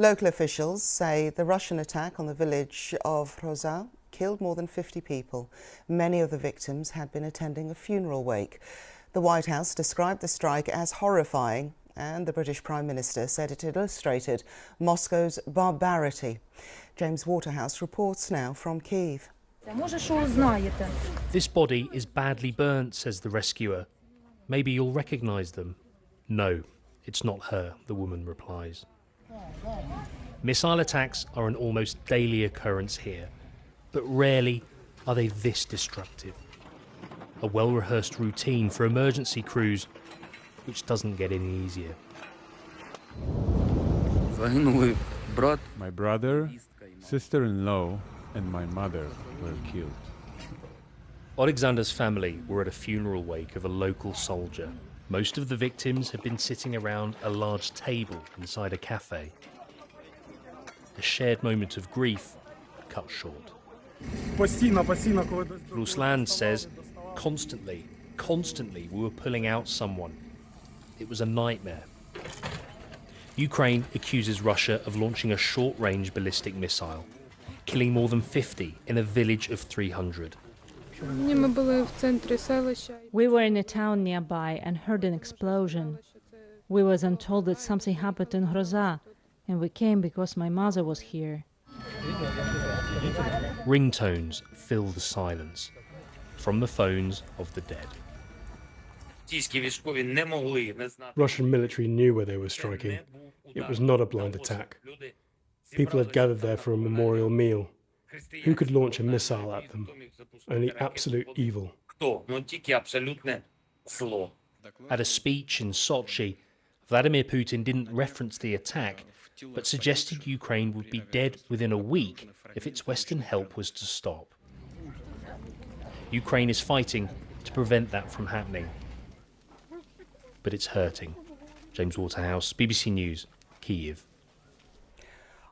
Local officials say the Russian attack on the village of Hroza killed more than 50 people. Many of the victims had been attending a funeral wake. The White House described the strike as horrifying, and the British Prime Minister said it illustrated Moscow's barbarity. James Waterhouse reports now from Kyiv. This body is badly burnt, says the rescuer. Maybe you'll recognise them. No, it's not her, the woman replies. Missile attacks are an almost daily occurrence here, but rarely are they this destructive. A well-rehearsed routine for emergency crews, which doesn't get any easier. My brother, sister-in-law, and my mother were killed. Alexander's family were at a funeral wake of a local soldier. Most of the victims had been sitting around a large table inside a cafe. A shared moment of grief cut short. Ruslan says, constantly we were pulling out someone. It was a nightmare. Ukraine accuses Russia of launching a short-range ballistic missile, killing more than 50 in a village of 300. We were in a town nearby and heard an explosion. We were then told that something happened in Hroza, and we came because my mother was here. Ringtones fill the silence from the phones of the dead. Russian military knew where they were striking. It was not a blind attack. People had gathered there for a memorial meal. Who could launch a missile at them? Only absolute evil. At a speech in Sochi, Vladimir Putin didn't reference the attack, but suggested Ukraine would be dead within a week if its Western help was to stop. Ukraine is fighting to prevent that from happening. But it's hurting. James Waterhouse, BBC News, Kyiv.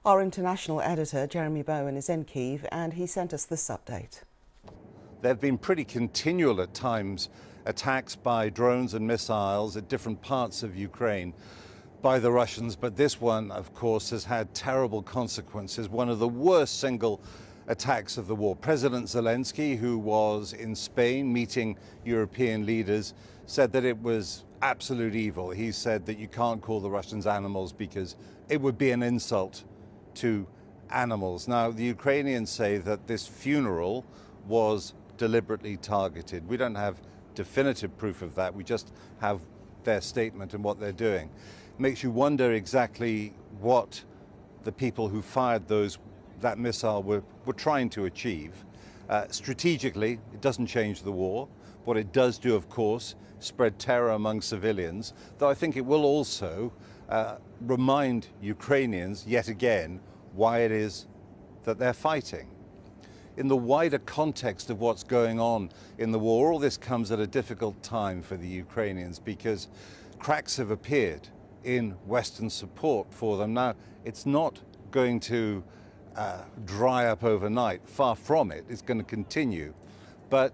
Our international editor, Jeremy Bowen, is in Kyiv, and he sent us this update. There have been pretty continual at times attacks by drones and missiles at different parts of Ukraine by the Russians, but this one, of course, has had terrible consequences, one of the worst single attacks of the war. President Zelensky, who was in Spain meeting European leaders, said that it was absolute evil. He said that you can't call the Russians animals because it would be an insult to animals. Now, the Ukrainians say that this funeral was deliberately targeted. We don't have definitive proof of that. We just have their statement and what they're doing. It makes you wonder exactly what the people who fired that missile were trying to achieve. Strategically, it doesn't change the war. What it does do, of course, spread terror among civilians, though I think it will also remind Ukrainians yet again why it is that they're fighting. In the wider context of what's going on in the war, all this comes at a difficult time for the Ukrainians because cracks have appeared in Western support for them. Now, it's not going to dry up overnight. Far from it. It's going to continue. But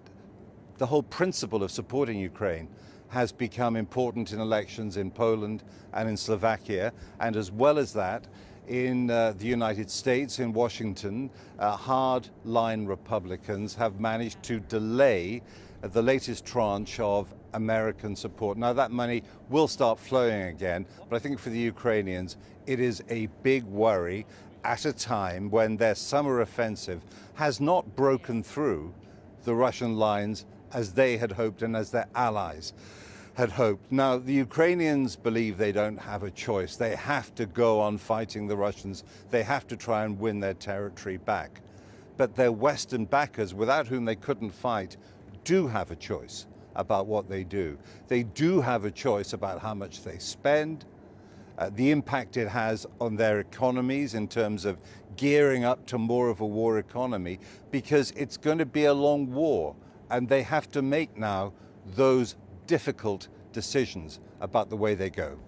the whole principle of supporting Ukraine has become important in elections in Poland and in Slovakia, and as well as that, in the United States, in Washington, hard-line Republicans have managed to delay the latest tranche of American support. Now, that money will start flowing again, but I think for the Ukrainians, it is a big worry at a time when their summer offensive has not broken through the Russian lines as they had hoped and as their allies had hoped. Now, the Ukrainians believe they don't have a choice. They have to go on fighting the Russians. They have to try and win their territory back. But their Western backers, without whom they couldn't fight, do have a choice about what they do. They do have a choice about how much they spend, the impact it has on their economies in terms of gearing up to more of a war economy, because it's going to be a long war, and they have to make now those difficult decisions about the way they go.